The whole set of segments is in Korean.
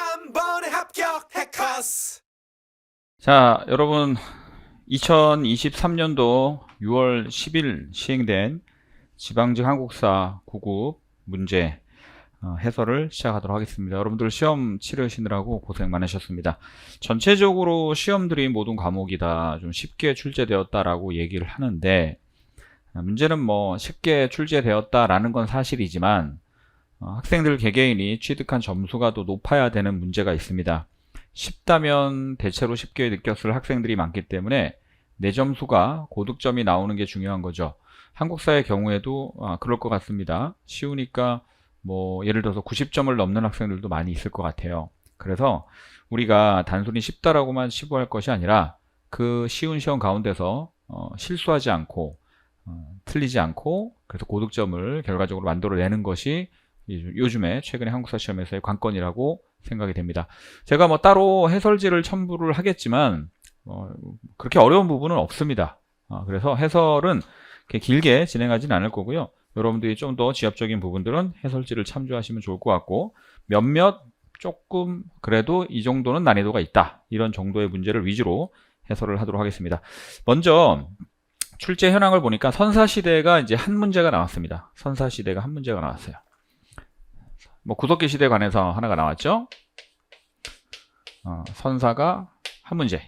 한 번에 합격 해커스. 자, 여러분 2023년도 6월 10일 시행된 지방직 한국사 9급 문제 해설을 시작하도록 하겠습니다. 여러분들 시험 치르시느라고 고생 많으셨습니다. 전체적으로 시험들이 모든 과목이 다 좀 쉽게 출제되었다라고 얘기를 하는데, 문제는 뭐 쉽게 출제되었다라는 건 사실이지만 학생들 개개인이 취득한 점수가 더 높아야 되는 문제가 있습니다. 쉽다면 대체로 쉽게 느꼈을 학생들이 많기 때문에 내 점수가 고득점이 나오는 게 중요한 거죠. 한국사의 경우에도 그럴 것 같습니다. 쉬우니까 뭐 예를 들어서 90점을 넘는 학생들도 많이 있을 것 같아요. 그래서 우리가 단순히 쉽다라고만 치부할 것이 아니라 그 쉬운 시험 가운데서 실수하지 않고 틀리지 않고 그래서 고득점을 결과적으로 만들어내는 것이 요즘에 최근에 한국사 시험에서의 관건이라고 생각이 됩니다. 제가 뭐 따로 해설지를 첨부를 하겠지만 그렇게 어려운 부분은 없습니다. 그래서 해설은 이렇게 길게 진행하진 않을 거고요. 여러분들이 좀 더 지엽적인 부분들은 해설지를 참조하시면 좋을 것 같고, 몇몇 조금 그래도 이 정도는 난이도가 있다, 이런 정도의 문제를 위주로 해설을 하도록 하겠습니다. 먼저 출제 현황을 보니까 선사시대가 이제 한 문제가 나왔습니다. 선사시대가 한 문제가 나왔어요. 뭐 구석기 시대에 관해서 하나가 나왔죠. 선사가 한 문제.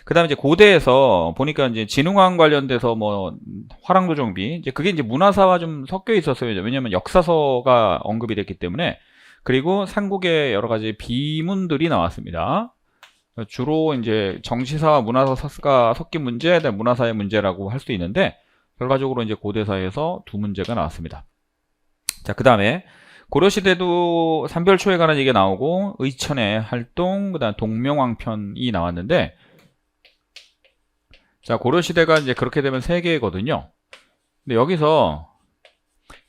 그 다음에 이제 고대에서 보니까 이제 진흥왕 관련돼서 뭐 화랑도정비, 이제 그게 이제 문화사와 좀 섞여 있었어요. 왜냐면 역사서가 언급이 됐기 때문에. 그리고 삼국의 여러 가지 비문들이 나왔습니다. 주로 이제 정치사와 문화사가 섞인 문제, 문화사의 문제라고 할 수 있는데, 결과적으로 이제 고대사에서 두 문제가 나왔습니다. 자, 그 다음에 고려시대도 삼별초에 관한 얘기가 나오고, 의천의 활동, 그 다음 동명왕편이 나왔는데, 자, 고려시대가 이제 그렇게 되면 세 개거든요. 근데 여기서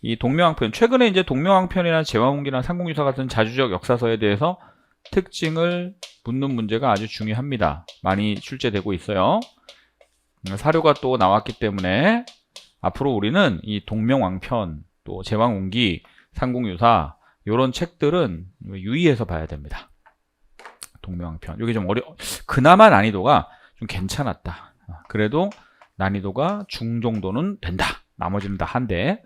이 동명왕편, 최근에 이제 동명왕편이나 제왕홍기나 삼국유사 같은 자주적 역사서에 대해서 특징을 묻는 문제가 아주 중요합니다. 많이 출제되고 있어요. 사료가 또 나왔기 때문에 앞으로 우리는 이 동명왕편, 또 제왕홍기, 삼국유사 이런 책들은 유의해서 봐야 됩니다. 동명왕편, 이게 좀 그나마 난이도가 좀 괜찮았다. 그래도 난이도가 중 정도는 된다. 나머지는 다 한데.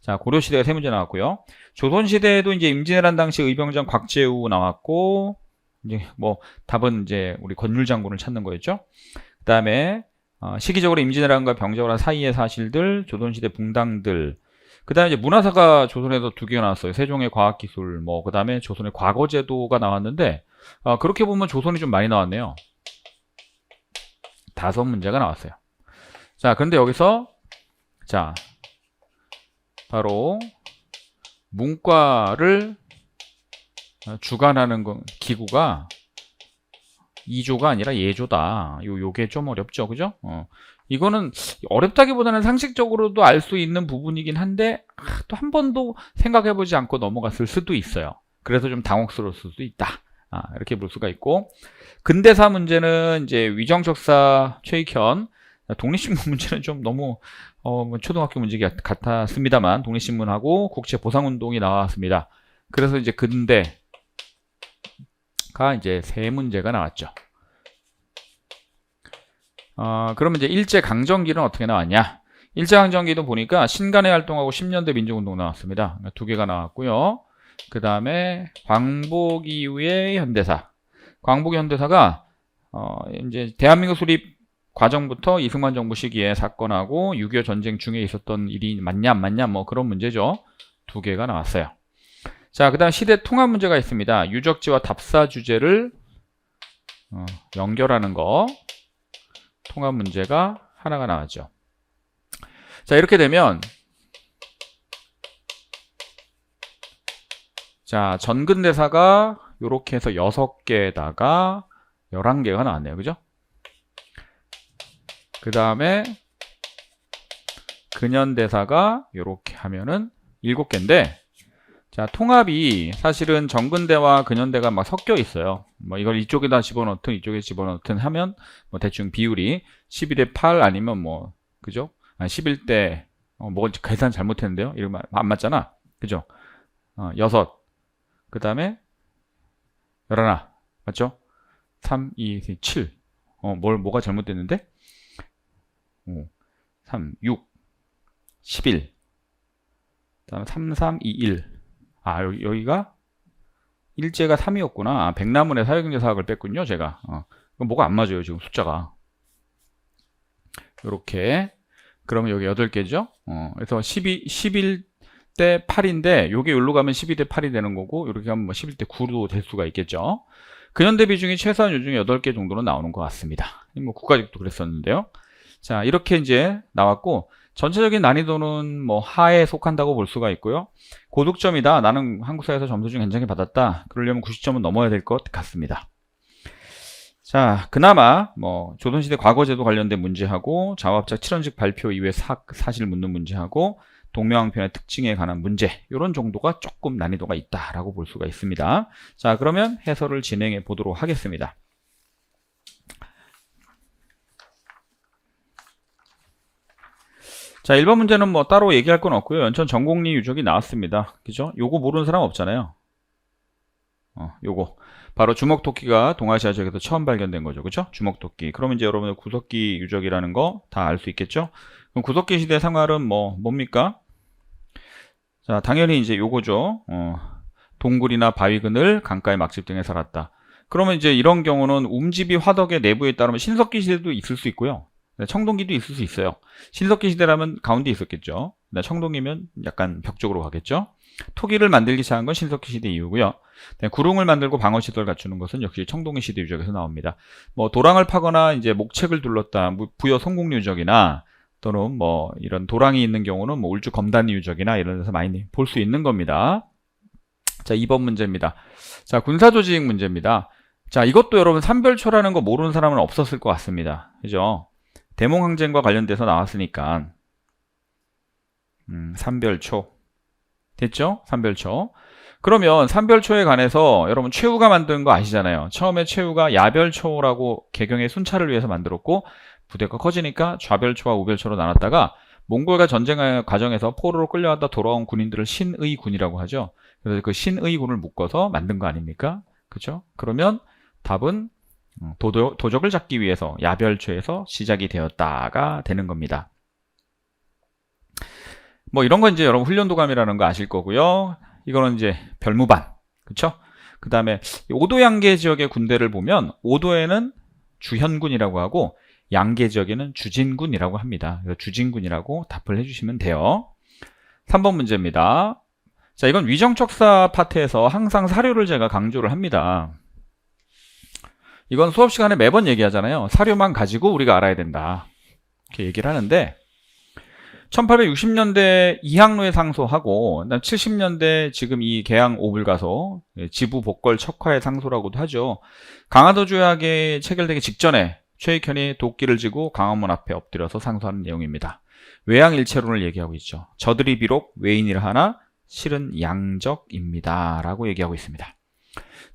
자, 고려시대가 세 문제 나왔고요. 조선시대에도 이제 임진왜란 당시 의병장 곽재우 나왔고, 이제 뭐 답은 이제 우리 권율 장군을 찾는 거였죠. 그 다음에 시기적으로 임진왜란과 병자호란 사이의 사실들, 조선시대 붕당들. 그 다음에 이제 문화사가 조선에서 두 개가 나왔어요. 세종의 과학기술, 뭐 그 다음에 조선의 과거제도가 나왔는데, 그렇게 보면 조선이 좀 많이 나왔네요. 5문제가 나왔어요. 자, 그런데 여기서 자, 바로 문과를 주관하는 기구가 이조가 아니라 예조다. 요게 좀 어렵죠, 그죠? 이거는 어렵다기보다는 상식적으로도 알 수 있는 부분이긴 한데 또 한 번도 생각해보지 않고 넘어갔을 수도 있어요. 그래서 좀 당혹스러울 수도 있다. 이렇게 볼 수가 있고, 근대사 문제는 이제 위정적사 최익현, 독립신문 문제는 좀 너무 초등학교 문제 같았습니다만 독립신문하고 국제보상운동이 나왔습니다. 그래서 이제 근대가 이제 세 문제가 나왔죠. 그러면 이제 일제강점기는 어떻게 나왔냐? 일제강점기도 보니까 신간의 활동하고 10년대 민족운동 나왔습니다. 두 개가 나왔고요. 그 다음에 광복 이후의 현대사. 광복 현대사가 이제 대한민국 수립 과정부터 이승만 정부 시기에 사건하고 6.25 전쟁 중에 있었던 일이 맞냐 안 맞냐 뭐 그런 문제죠. 두 개가 나왔어요. 자, 그 다음 시대 통합 문제가 있습니다. 유적지와 답사 주제를 연결하는 거, 통합 문제가 하나가 나왔죠. 자, 이렇게 되면 자, 전근대사가 이렇게 해서 6개에다가 11개가 나왔네요. 그죠? 그 다음에 근현대사가 이렇게 하면은 7개인데, 자, 통합이 사실은 전근대와 근현대가 막 섞여 있어요. 뭐 이걸 이쪽에다 집어넣든 이쪽에 집어넣든 하면 뭐 대충 비율이 12대 8 아니면 뭐, 그죠? 11대, 뭐 계산 잘못했는데요? 이러면 안 맞잖아. 그죠? 6. 그 다음에 11. 맞죠? 3, 2, 7. 뭐가 잘못됐는데? 3, 6, 11. 다음에 3, 3, 2, 1. 아, 여기가 일제가 3이었구나. 아, 백나문의 사회경제사학을 뺐군요, 제가. 그럼 뭐가 안 맞아요, 지금 숫자가. 요렇게. 그러면 여기 8개죠? 그래서 11대 8인데, 요게 여기로 가면 12대 8이 되는 거고, 이렇게 하면 뭐 11대 9도 될 수가 있겠죠? 근현대 비중이 최소한 요 중에 8개 정도는 나오는 것 같습니다. 뭐 국가직도 그랬었는데요. 자, 이렇게 이제 나왔고, 전체적인 난이도는 뭐 하에 속한다고 볼 수가 있고요. 고득점이다. 나는 한국사에서 점수 좀 괜찮게 받았다. 그러려면 90점은 넘어야 될 것 같습니다. 자, 그나마 뭐 조선시대 과거제도 관련된 문제하고 자화합작 7원칙 발표 이외 사실 묻는 문제하고 동명항편의 특징에 관한 문제, 이런 정도가 조금 난이도가 있다라고 볼 수가 있습니다. 자, 그러면 해설을 진행해 보도록 하겠습니다. 자, 1번 문제는 뭐 따로 얘기할 건 없고요. 연천 전곡리 유적이 나왔습니다. 그죠? 요거 모르는 사람 없잖아요. 요거. 바로 주먹토끼가 동아시아 지역에서 처음 발견된 거죠. 그죠? 주먹토끼. 그러면 이제 여러분들 구석기 유적이라는 거 다 알 수 있겠죠? 그럼 구석기 시대 생활은 뭡니까? 자, 당연히 이제 요거죠. 동굴이나 바위 그늘, 강가의 막집 등에 살았다. 그러면 이제 이런 경우는 움집이 화덕의 내부에 따르면 신석기 시대도 있을 수 있고요. 청동기도 있을 수 있어요. 신석기 시대라면 가운데 있었겠죠. 청동기면 약간 벽쪽으로 가겠죠. 토기를 만들기 시작한 건 신석기 시대 이후고요. 구릉을 만들고 방어시설 갖추는 것은 역시 청동기 시대 유적에서 나옵니다. 뭐 도랑을 파거나 이제 목책을 둘렀다 부여 성공 유적이나 또는 뭐 이런 도랑이 있는 경우는 뭐 울주 검단 유적이나 이런 데서 많이 볼 수 있는 겁니다. 자, 2번 문제입니다. 자, 군사조직 문제입니다. 자, 이것도 여러분 삼별초라는 거 모르는 사람은 없었을 것 같습니다. 그죠? 대몽항쟁과 관련돼서 나왔으니까 삼별초 됐죠? 삼별초. 그러면 삼별초에 관해서 여러분 최후가 만든 거 아시잖아요. 처음에 최후가 야별초라고 개경의 순찰을 위해서 만들었고 부대가 커지니까 좌별초와 우별초로 나눴다가 몽골과 전쟁 과정에서 포로로 끌려갔다 돌아온 군인들을 신의군이라고 하죠. 그래서 그 신의군을 묶어서 만든 거 아닙니까? 그죠? 그러면 답은 도적을 잡기 위해서 야별초에서 시작이 되었다가 되는 겁니다. 뭐 이런 건 이제 여러분 훈련도감이라는 거 아실 거고요. 이거는 이제 별무반, 그쵸? 그 다음에 오도 양계 지역의 군대를 보면 오도에는 주현군이라고 하고 양계 지역에는 주진군이라고 합니다. 그래서 주진군이라고 답을 해주시면 돼요. 3번 문제입니다. 자, 이건 위정척사 파트에서 항상 사료를 제가 강조를 합니다. 이건 수업 시간에 매번 얘기하잖아요. 사료만 가지고 우리가 알아야 된다. 이렇게 얘기를 하는데 1860년대 이항로에 상소하고 70년대 지금 이 계양 오불가소 지부 복걸 척화의 상소라고도 하죠. 강화도 조약이 체결되기 직전에 최익현이 도끼를 쥐고 광화문 앞에 엎드려서 상소하는 내용입니다. 외양일체론을 얘기하고 있죠. 저들이 비록 외인이라 하나 실은 양적입니다 라고 얘기하고 있습니다.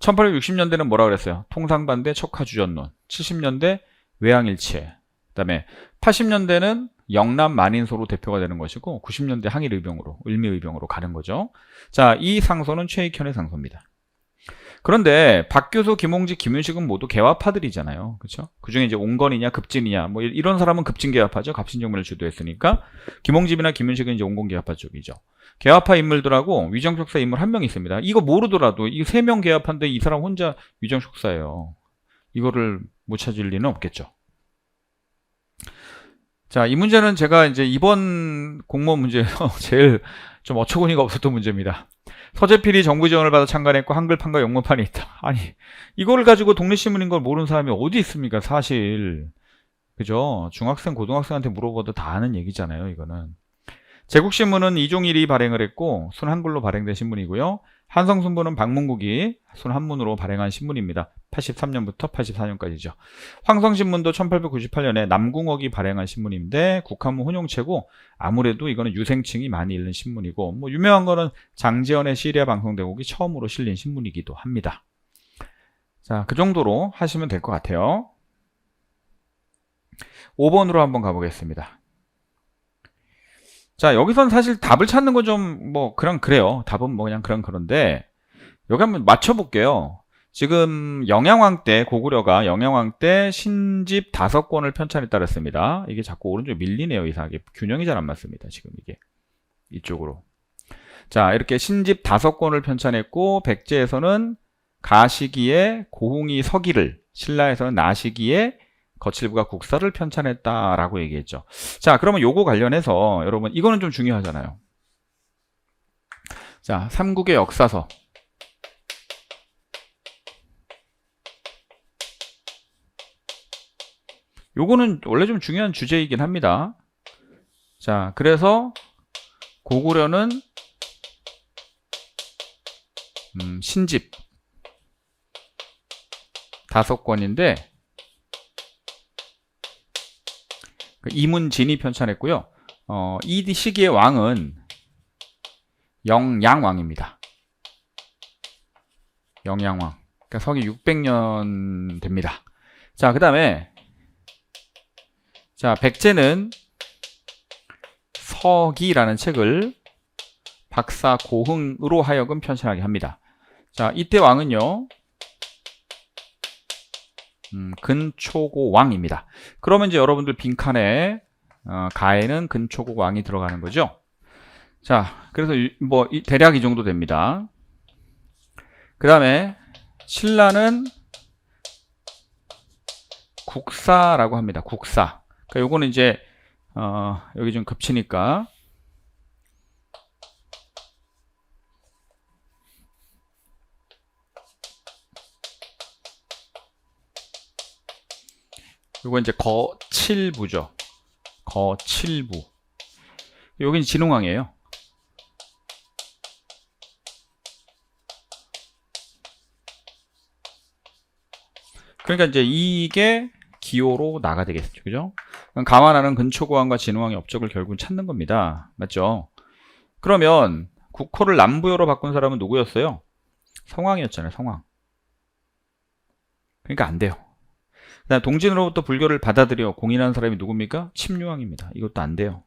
1860년대는 뭐라 그랬어요? 통상반대 척화주전론. 70년대 외양일체. 그 다음에 80년대는 영남 만인소로 대표가 되는 것이고 90년대 항일의병으로 을미의병으로 가는 거죠. 자, 이 상소는 최익현의 상소입니다. 그런데 박교수, 김홍직, 김윤식은 모두 개화파들이잖아요. 그렇죠? 그중에 이제 온건이냐 급진이냐 뭐 이런 사람은 급진 개화파죠. 갑신정변을 주도했으니까. 김홍집이나 김윤식은 이제 온건 개화파 쪽이죠. 개화파 인물들하고 위정척사 인물 한 명 있습니다. 이거 모르더라도 이 3명 개화파인데 이 사람 혼자 위정척사예요. 이거를 못 찾을 리는 없겠죠. 자, 이 문제는 제가 이제 이번 공무원 문제에서 제일 좀 어처구니가 없었던 문제입니다. 서재필이 정부 지원을 받아 창간했고 한글판과 영문판이 있다. 아니, 이거를 가지고 독립신문인 걸 모르는 사람이 어디 있습니까? 사실. 그죠? 중학생, 고등학생한테 물어봐도 다 아는 얘기잖아요, 이거는. 제국신문은 이종일이 발행을 했고 순한글로 발행된 신문이고요. 한성순보는 박문국이 순한문으로 발행한 신문입니다. 83년부터 84년까지죠. 황성신문도 1898년에 남궁옥이 발행한 신문인데 국한문 혼용체고 아무래도 이거는 유생층이 많이 읽는 신문이고 뭐 유명한 거는 장지연의 시리아 방송대국이 처음으로 실린 신문이기도 합니다. 자, 그 정도로 하시면 될 것 같아요. 5번으로 한번 가보겠습니다. 자, 여기선 사실 답을 찾는 건 좀 그래요. 답은 뭐 그냥 그런데 여기 한번 맞춰볼게요. 지금 영양왕 때, 고구려가 영양왕 때 신집 5권을 편찬했다 그랬습니다. 이게 자꾸 오른쪽 밀리네요. 이상하게. 균형이 잘 안 맞습니다. 지금 이게. 이쪽으로. 자, 이렇게 신집 5권을 편찬했고, 백제에서는 가시기에 고흥이 서기를, 신라에서는 나시기에 거칠부가 국사를 편찬했다라고 얘기했죠. 자, 그러면 요거 관련해서 여러분, 이거는 좀 중요하잖아요. 자, 삼국의 역사서. 요거는 원래 좀 중요한 주제이긴 합니다. 자, 그래서 고구려는 신집 5권인데 이문진이 편찬했고요. 이 시기의 왕은 영양왕입니다. 영양왕. 그러니까 서기 600년 됩니다. 자, 그 다음에 자, 백제는 서기라는 책을 박사 고흥으로 하여금 편찬하게 합니다. 자, 이때 왕은요, 근초고 왕입니다. 그러면 이제 여러분들 빈칸에 가에는 근초고 왕이 들어가는 거죠. 자, 그래서 뭐 대략 이 정도 됩니다. 그 다음에 신라는 국사라고 합니다. 국사. 그러니까 요거는 이제 여기 좀 겹치니까 요거 이제 거칠부죠. 거칠부. 여기는 진흥왕이에요. 그러니까 이제 이게 기호로 나가 되겠죠. 그죠? 감안하는 근초고왕과 진흥왕의 업적을 결국은 찾는 겁니다. 맞죠? 그러면 국호를 남부여로 바꾼 사람은 누구였어요? 성왕이었잖아요. 성왕. 그러니까 안 돼요. 그다음 동진으로부터 불교를 받아들여 공인한 사람이 누굽니까? 침류왕입니다. 이것도 안 돼요.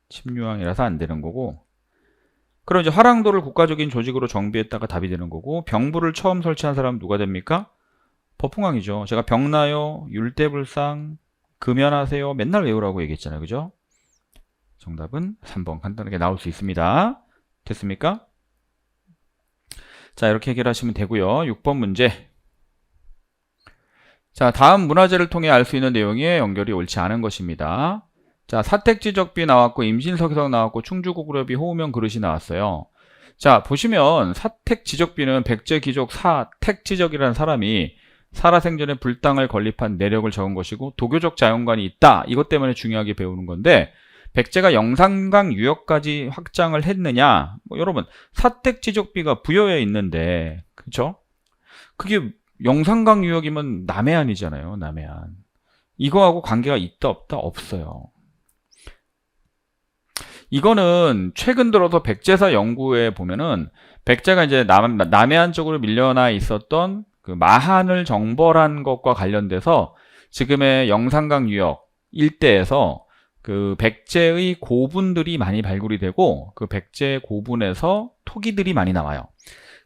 침류왕이라서 안 되는 거고. 그럼 이제 화랑도를 국가적인 조직으로 정비했다가 답이 되는 거고, 병부를 처음 설치한 사람은 누가 됩니까? 법흥왕이죠. 제가 병나요, 율대불상, 금연하세요 맨날 외우라고 얘기했잖아요. 그죠? 정답은 3번 간단하게 나올 수 있습니다. 됐습니까? 자, 이렇게 해결하시면 되고요. 6번 문제. 자, 다음 문화재를 통해 알 수 있는 내용에 연결이 옳지 않은 것입니다. 자, 사택지적비 나왔고 임신서기석 나왔고 충주고구려비 호우명 그릇이 나왔어요. 자, 보시면 사택지적비는 백제귀족 사택지적이라는 사람이 살아생전에 불당을 건립한 내력을 적은 것이고 도교적 자연관이 있다. 이것 때문에 중요하게 배우는 건데 백제가 영산강 유역까지 확장을 했느냐? 뭐 여러분 사택지적비가 부여에 있는데 그렇죠? 그게 영산강 유역이면 남해안이잖아요. 남해안. 이거하고 관계가 있다 없다? 없어요. 이거는 최근 들어서 백제사 연구에 보면은 백제가 이제 남해안 쪽으로 밀려나 있었던 그 마한을 정벌한 것과 관련돼서 지금의 영산강 유역 일대에서 그 백제의 고분들이 많이 발굴이 되고 그 백제 고분에서 토기들이 많이 나와요.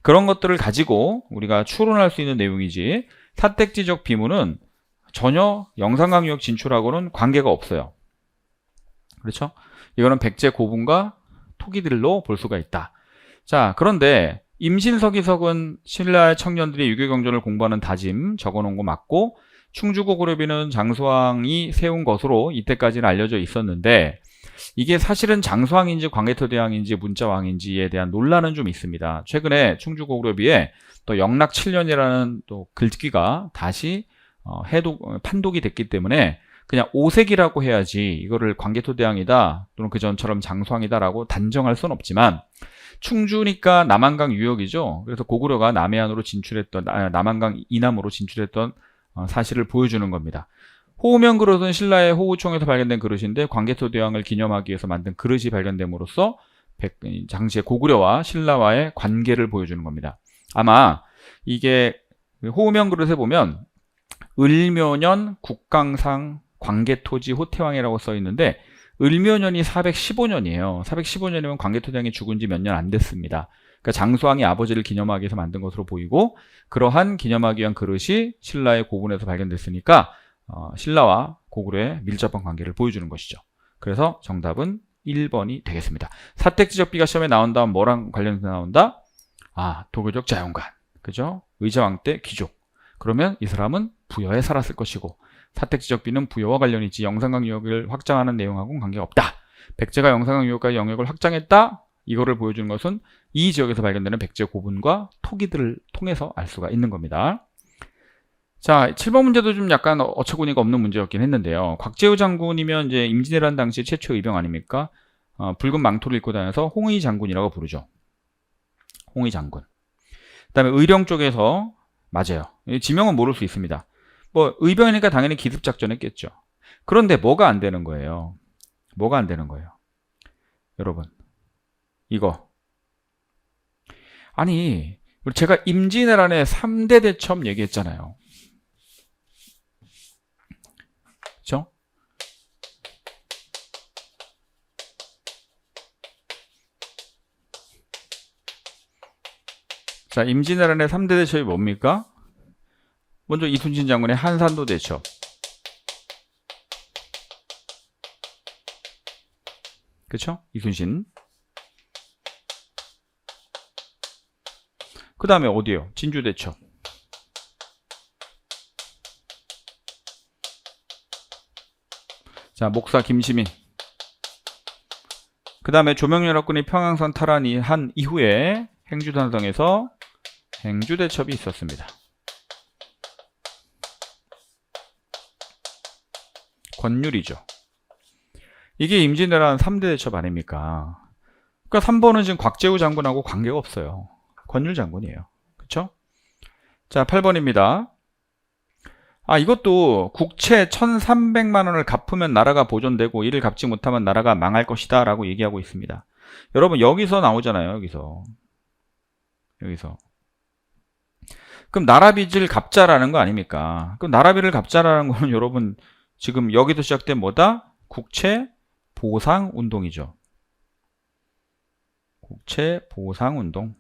그런 것들을 가지고 우리가 추론할 수 있는 내용이지 사택지적 비문은 전혀 영산강 유역 진출하고는 관계가 없어요. 그렇죠? 이거는 백제 고분과 토기들로 볼 수가 있다. 자, 그런데 임신서기석은 신라의 청년들이 유교경전을 공부하는 다짐 적어놓은 거 맞고 충주고구려비는 장수왕이 세운 것으로 이때까지는 알려져 있었는데 이게 사실은 장수왕인지 광개토대왕인지 문자왕인지에 대한 논란은 좀 있습니다. 최근에 충주고구려비에 또 영락 7년이라는 또 글귀가 다시 판독이 됐기 때문에 그냥 오색이라고 해야지 이거를 광개토대왕이다 또는 그 전처럼 장수왕이다라고 단정할 수는 없지만 충주니까 남한강 유역이죠. 그래서 고구려가 남해안으로 진출했던 남한강 이남으로 진출했던 사실을 보여주는 겁니다. 호우명 그릇은 신라의 호우총에서 발견된 그릇인데 광개토대왕을 기념하기 위해서 만든 그릇이 발견됨으로써 당시의 고구려와 신라와의 관계를 보여주는 겁니다. 아마 이게 호우명 그릇에 보면 을묘년 국강상 광개토지 호태왕이라고 써 있는데 을묘년이 415년이에요. 415년이면 광개토대왕이 죽은 지 몇 년 안 됐습니다. 그러니까 장수왕이 아버지를 기념하기 위해서 만든 것으로 보이고, 그러한 기념하기 위한 그릇이 신라의 고군에서 발견됐으니까 신라와 고구려의 밀접한 관계를 보여주는 것이죠. 그래서 정답은 1번이 되겠습니다. 사택지적비가 시험에 나온다면 뭐랑 관련해서 나온다? 도교적 자연관, 그죠? 의자왕 때 귀족. 그러면 이 사람은 부여에 살았을 것이고, 사택지적비는 부여와 관련이 있지 영산강 유역을 확장하는 내용하고는 관계가 없다. 백제가 영산강 유역까지 영역을 확장했다. 이거를 보여주는 것은 이 지역에서 발견되는 백제 고분과 토기들을 통해서 알 수가 있는 겁니다. 자, 7번 문제도 좀 약간 어처구니가 없는 문제였긴 했는데요. 곽재우 장군이면 이제 임진왜란 당시 최초 의병 아닙니까? 붉은 망토를 입고 다녀서 홍의 장군이라고 부르죠. 홍의 장군. 그다음에 의령 쪽에서 맞아요. 지명은 모를 수 있습니다. 뭐 의병이니까 당연히 기습 작전했겠죠. 그런데 뭐가 안 되는 거예요? 뭐가 안 되는 거예요? 여러분, 이거. 아니, 제가 임진왜란의 3대 대첩 얘기했잖아요. 그렇죠? 자, 임진왜란의 3대 대첩이 뭡니까? 먼저 이순신 장군의 한산도 대첩. 그쵸? 이순신. 그 다음에 어디요? 진주 대첩. 자, 목사 김시민. 그 다음에 조명연합군이 평양선 탈환한 이후에 행주단성에서 행주대첩이 있었습니다. 권율이죠. 이게 임진왜란 3대 대첩 아닙니까? 그러니까 3번은 지금 곽재우 장군하고 관계가 없어요. 권율 장군이에요. 그쵸? 자, 8번입니다. 이것도 국채 1,300만 원을 갚으면 나라가 보존되고 이를 갚지 못하면 나라가 망할 것이다 라고 얘기하고 있습니다. 여러분, 여기서 나오잖아요. 여기서. 그럼 나라빚을 갚자라는 거 아닙니까? 그럼 나라빚을 갚자라는 거는 여러분 지금 여기서 시작된 뭐다? 국채 보상 운동이죠. 국채 보상 운동.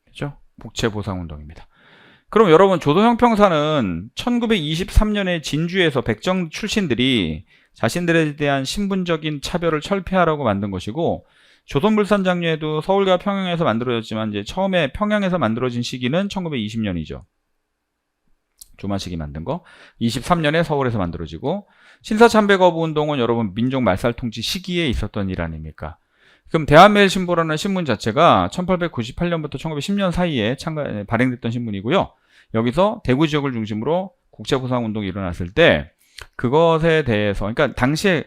그죠? 국채 보상 운동입니다. 그럼 여러분, 조선형평사는 1923년에 진주에서 백정 출신들이 자신들에 대한 신분적인 차별을 철폐하라고 만든 것이고, 조선물산장려에도 서울과 평양에서 만들어졌지만 이제 처음에 평양에서 만들어진 시기는 1920년이죠. 조만식이 만든 거. 23년에 서울에서 만들어지고, 신사참배거부 운동은 여러분 민족 말살통치 시기에 있었던 일 아닙니까? 그럼 대한매일신보라는 신문 자체가 1898년부터 1910년 사이에 발행됐던 신문이고요. 여기서 대구 지역을 중심으로 국채보상운동이 일어났을 때 그것에 대해서, 그러니까 당시에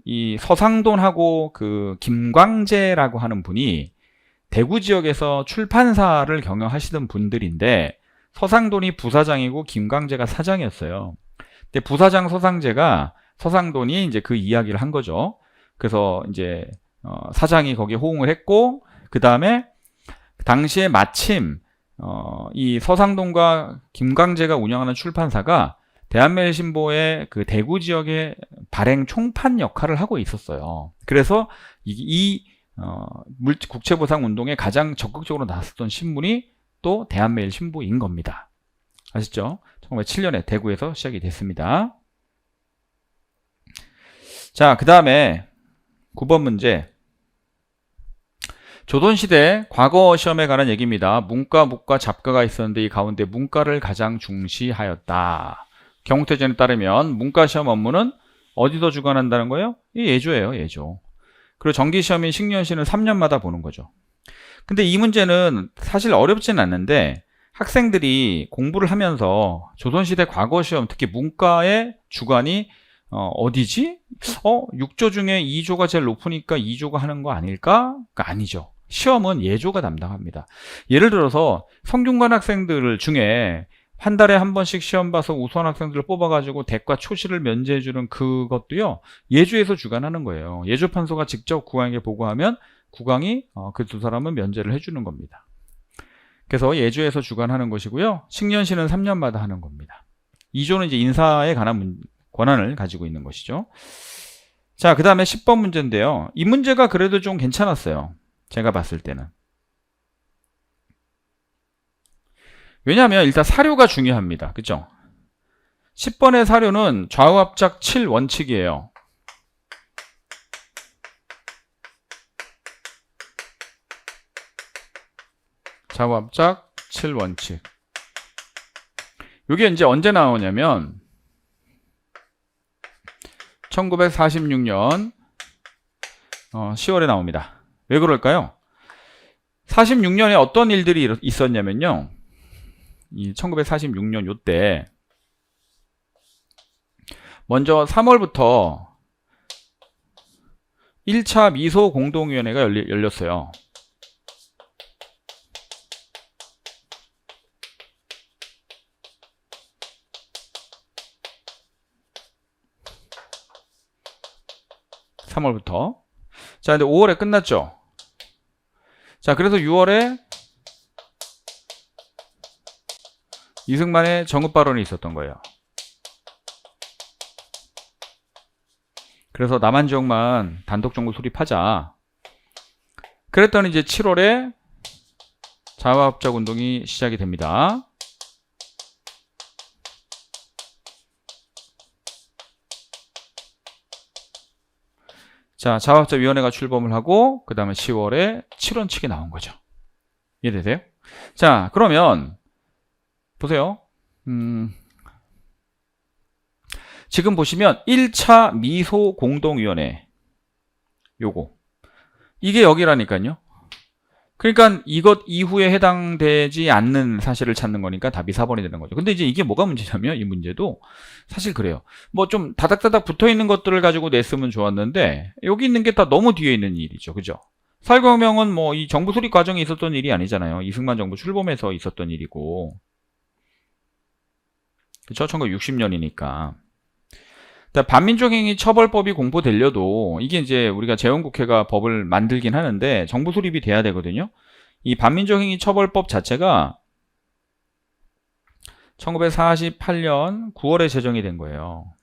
이 서상돈하고 그 김광재라고 하는 분이 대구 지역에서 출판사를 경영하시던 분들인데, 서상돈이 부사장이고 김광재가 사장이었어요. 근데 부사장 서상돈이 이제 그 이야기를 한 거죠. 그래서 이제 사장이 거기에 호응을 했고, 그 다음에 당시에 마침 이 서상돈과 김광재가 운영하는 출판사가 대한매일신보의 그 대구 지역의 발행 총판 역할을 하고 있었어요. 그래서 이 국채보상 운동에 가장 적극적으로 나섰던 신문이 또 대한매일신보인 겁니다. 아시죠? 1907년에 대구에서 시작이 됐습니다. 자, 그 다음에 9번 문제. 조선시대 과거 시험에 관한 얘기입니다. 문과, 무과, 잡과가 있었는데 이 가운데 문과를 가장 중시하였다. 경우태전에 따르면 문과 시험 업무는 어디서 주관한다는 거예요? 이 예조예요, 예조. 그리고 정기시험인 식년시는 3년마다 보는 거죠. 근데 이 문제는 사실 어렵진 않는데 학생들이 공부를 하면서 조선시대 과거 시험, 특히 문과의 주관이 어디지? 6조 중에 2조가 제일 높으니까 2조가 하는 거 아닐까? 그러니까 아니죠. 시험은 예조가 담당합니다. 예를 들어서 성균관 학생들 중에 한 달에 한 번씩 시험 봐서 우수한 학생들을 뽑아가지고 대과 초시를 면제해주는 그것도요, 예조에서 주관하는 거예요. 예조 판소가 직접 국왕에게 보고하면 국왕이 그 두 사람은 면제를 해주는 겁니다. 그래서 예조에서 주관하는 것이고요. 식년시는 3년마다 하는 겁니다. 2조는 이제 인사에 관한 권한을 가지고 있는 것이죠. 자, 그 다음에 10번 문제인데요. 이 문제가 그래도 좀 괜찮았어요. 제가 봤을 때는. 왜냐하면 일단 사료가 중요합니다. 그죠? 10번의 사료는 좌우합작 7원칙이에요. 좌우합작 7원칙. 이게 이제 언제 나오냐면 1946년 10월에 나옵니다. 왜 그럴까요? 46년에 어떤 일들이 있었냐면요. 이 1946년 요때 먼저 3월부터 1차 미소 공동위원회가 열렸어요. 자, 근데 5월에 끝났죠. 자, 그래서 6월에 이승만의 정읍 발언이 있었던 거예요. 그래서 남한 지역만 단독 정부 수립하자. 그랬더니 이제 7월에 자화합작 운동이 시작이 됩니다. 자, 자화합작위원회가 출범을 하고 그 다음에 10월에 7원칙이 나온 거죠. 이해되세요? 자, 그러면 보세요. 지금 보시면 1차 미소 공동위원회 요거 이게 여기라니까요. 그러니까 이것 이후에 해당되지 않는 사실을 찾는 거니까 다 미사번이 되는 거죠. 근데 이제 이게 뭐가 문제냐면 이 문제도 사실 그래요. 뭐 좀 다닥다닥 붙어 있는 것들을 가지고 냈으면 좋았는데 여기 있는 게 다 너무 뒤에 있는 일이죠. 그죠? 사회혁명은 뭐 이 정부 수립 과정에 있었던 일이 아니잖아요. 이승만 정부 출범해서 있었던 일이고. 그쵸? 1960년이니까. 반민족행위 처벌법이 공포되려도 이게 이제 우리가 재헌국회가 법을 만들긴 하는데 정부 수립이 돼야 되거든요. 이 반민족행위 처벌법 자체가 1948년 9월에 제정이 된 거예요.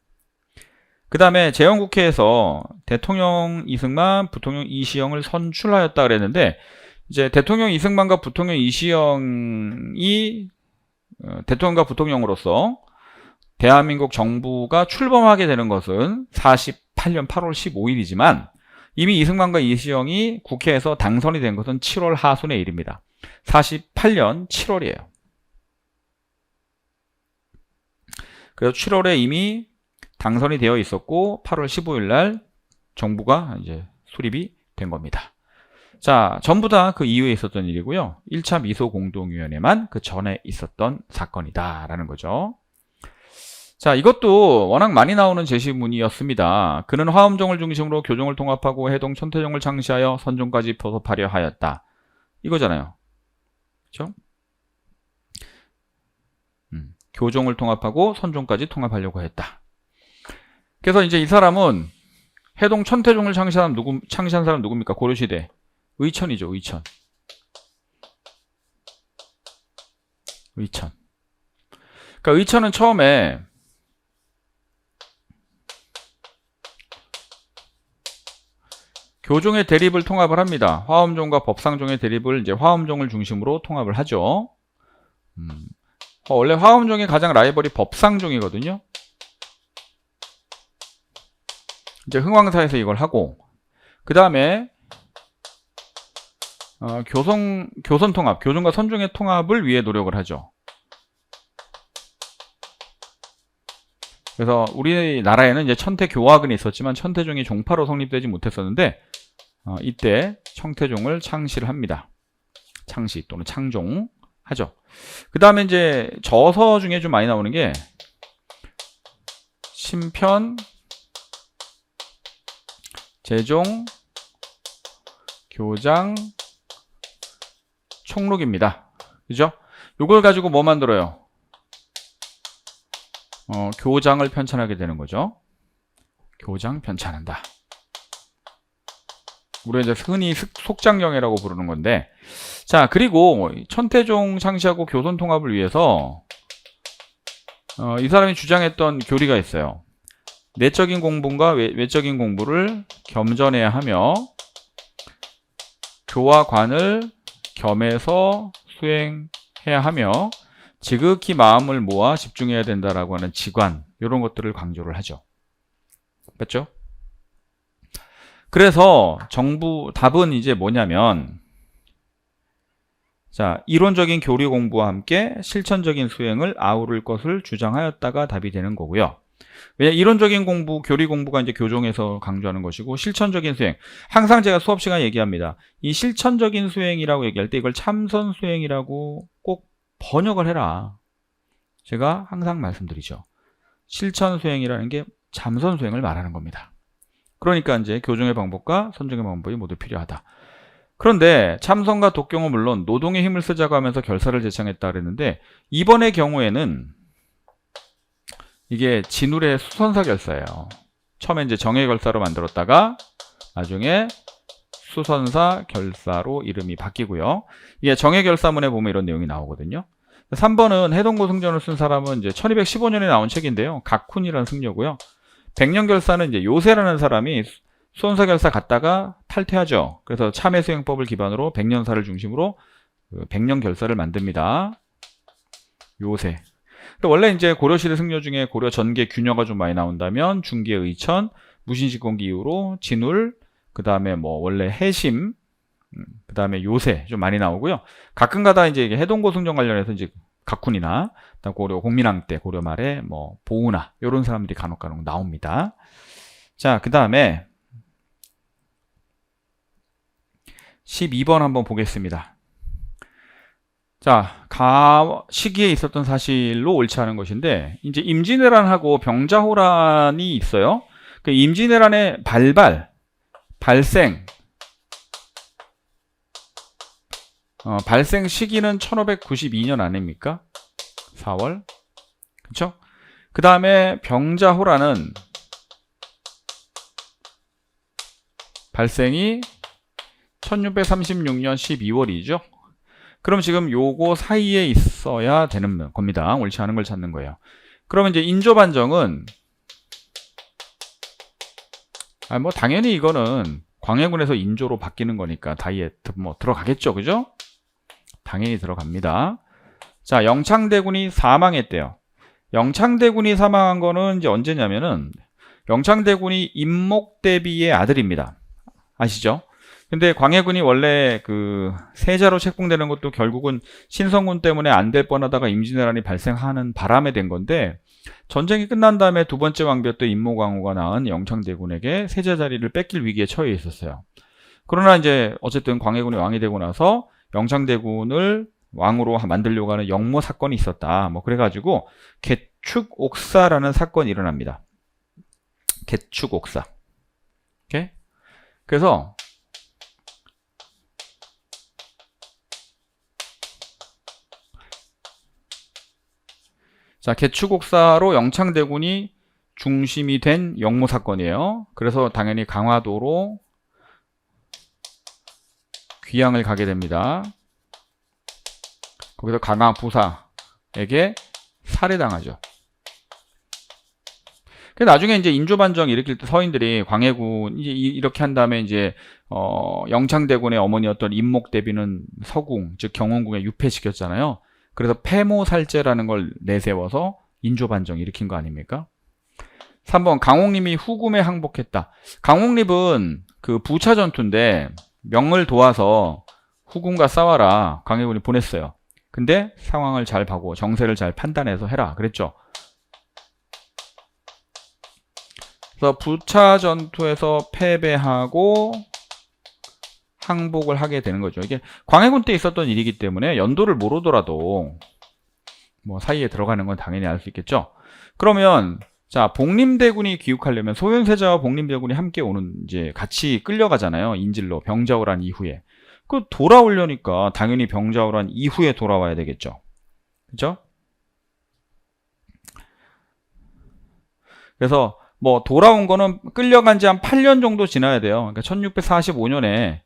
그 다음에 재헌국회에서 대통령 이승만, 부통령 이시영을 선출하였다 그랬는데 이제 대통령 이승만과 부통령 이시영이 대통령과 부통령으로서 대한민국 정부가 출범하게 되는 것은 48년 8월 15일이지만 이미 이승만과 이시영이 국회에서 당선이 된 것은 7월 하순의 일입니다. 48년 7월이에요. 그래서 7월에 이미 당선이 되어 있었고 8월 15일 날 정부가 이제 수립이 된 겁니다. 자, 전부 다 그 이후에 있었던 일이고요. 1차 미소 공동위원회만 그 전에 있었던 사건이다라는 거죠. 자, 이것도 워낙 많이 나오는 제시문이었습니다. 그는 화엄종을 중심으로 교종을 통합하고 해동 천태종을 창시하여 선종까지 포섭하려 하였다. 이거잖아요. 그렇죠? 교종을 통합하고 선종까지 통합하려고 했다. 그래서 이제 이 사람은 해동 천태종을 창시한 사람 누굽니까? 고려시대 의천이죠. 의천. 그러니까 의천은 처음에 교종의 대립을 통합을 합니다. 화엄종과 법상종의 대립을 이제 화엄종을 중심으로 통합을 하죠. 원래 화엄종의 가장 라이벌이 법상종이거든요. 이제 흥왕사에서 이걸 하고 그 다음에 교선 통합, 교종과 선종의 통합을 위해 노력을 하죠. 그래서 우리나라에는 이제 천태교화근이 있었지만 천태종이 종파로 성립되지 못했었는데 이때 청태종을 창시를 합니다. 창시 또는 창종하죠. 그 다음에 이제 저서 중에 좀 많이 나오는 게 심편, 재종, 교장, 총록입니다. 그죠? 요걸 가지고 뭐 만들어요? 교장을 편찬하게 되는 거죠. 교장 편찬한다. 우리가 이제 흔히 속장령회라고 부르는 건데, 자, 그리고 천태종 창시하고 교선 통합을 위해서 이 사람이 주장했던 교리가 있어요. 내적인 공부와 외적인 공부를 겸전해야 하며 교와 관을 겸해서 수행해야 하며 지극히 마음을 모아 집중해야 된다라고 하는 지관, 이런 것들을 강조를 하죠. 맞죠? 그래서 답은 이제 뭐냐면, 자, 이론적인 교리 공부와 함께 실천적인 수행을 아우를 것을 주장하였다가 답이 되는 거고요. 왜냐, 이론적인 공부, 교리 공부가 이제 교종에서 강조하는 것이고, 실천적인 수행. 항상 제가 수업 시간에 얘기합니다. 이 실천적인 수행이라고 얘기할 때 이걸 참선 수행이라고 꼭 번역을 해라. 제가 항상 말씀드리죠. 실천 수행이라는 게 참선 수행을 말하는 겁니다. 그러니까 이제 교종의 방법과 선종의 방법이 모두 필요하다. 그런데 참선과 독경은 물론 노동의 힘을 쓰자고 하면서 결사를 제창했다 그랬는데, 이번의 경우에는 이게 진울의 수선사 결사예요. 처음에 이제 정의 결사로 만들었다가 나중에 수선사 결사로 이름이 바뀌고요. 이게 정의 결사문에 보면 이런 내용이 나오거든요. 3번은 해동고 승전을 쓴 사람은 이제 1215년에 나온 책인데요. 각훈이라는 승려고요. 백년결사는 이제 요세라는 사람이 수선사 결사 갔다가 탈퇴하죠. 그래서 참회수행법을 기반으로 백년사를 중심으로 백년결사를 만듭니다. 요세. 원래 이제 고려시대 승려 중에 고려 전계 균여가 좀 많이 나온다면 중계 의천, 무신식공기 이후로 진울, 그 다음에 뭐 원래 해심, 그 다음에 요새 좀 많이 나오고요. 가끔가다 이제 해동고 승전 관련해서 이제 각훈이나 고려 공민왕 때 고려 말에 뭐 보우나 이런 사람들이 간혹 나옵니다. 자, 그 다음에 12번 한번 보겠습니다. 자, 시기에 있었던 사실로 옳지 않은 것인데, 이제 임진왜란하고 병자호란이 있어요. 그 임진왜란의 발생 시기는 1592년 아닙니까? 4월. 그쵸? 그 다음에 병자호란은 발생이 1636년 12월이죠. 그럼 지금 요거 사이에 있어야 되는 겁니다. 옳지 않은 걸 찾는 거예요. 그러면 이제 인조반정은 뭐 당연히 이거는 광해군에서 인조로 바뀌는 거니까 다이에 뭐 들어가겠죠. 그죠? 당연히 들어갑니다. 자, 영창대군이 사망했대요. 영창대군이 사망한 거는 이제 언제냐면은 영창대군이 임목대비의 아들입니다. 아시죠? 근데 광해군이 원래 그 세자로 책봉되는 것도 결국은 신성군 때문에 안 될 뻔하다가 임진왜란이 발생하는 바람에 된 건데, 전쟁이 끝난 다음에 두 번째 왕비였던 임모광후가 낳은 영창대군에게 세자 자리를 뺏길 위기에 처해 있었어요. 그러나 이제 어쨌든 광해군이 왕이 되고 나서 영창대군을 왕으로 만들려고 하는 영모 사건이 있었다. 뭐 그래가지고 개축옥사라는 사건이 일어납니다. 개축옥사. 오케이? 그래서 자, 개축옥사로 영창대군이 중심이 된 영모 사건이에요. 그래서 당연히 강화도로 귀양을 가게 됩니다. 거기서 강화부사에게 살해당하죠. 나중에 이제 인조반정 일으킬 때 서인들이 광해군 이렇게 한 다음에 이제 영창대군의 어머니였던 임목대비는 서궁, 즉 경원궁에 유폐시켰잖아요. 그래서 폐모살제라는 걸 내세워서 인조반정 일으킨 거 아닙니까? 3번 강옥림이 후금에 항복했다. 강옥림은 그 부차 전투인데 명을 도와서 후금과 싸워라 광해군이 보냈어요. 근데 상황을 잘 봐고 정세를 잘 판단해서 해라 그랬죠. 그래서 부차 전투에서 패배하고 항복을 하게 되는 거죠. 이게 광해군 때 있었던 일이기 때문에 연도를 모르더라도 뭐 사이에 들어가는 건 당연히 알 수 있겠죠. 그러면 자, 복림대군이 귀국하려면 소현세자와 복림대군이 함께 오는 이제 같이 끌려가잖아요. 인질로 병자호란 이후에. 그 돌아오려니까 당연히 병자호란 이후에 돌아와야 되겠죠. 그죠? 그래서 뭐 돌아온 거는 끌려간 지 한 8년 정도 지나야 돼요. 그러니까 1645년에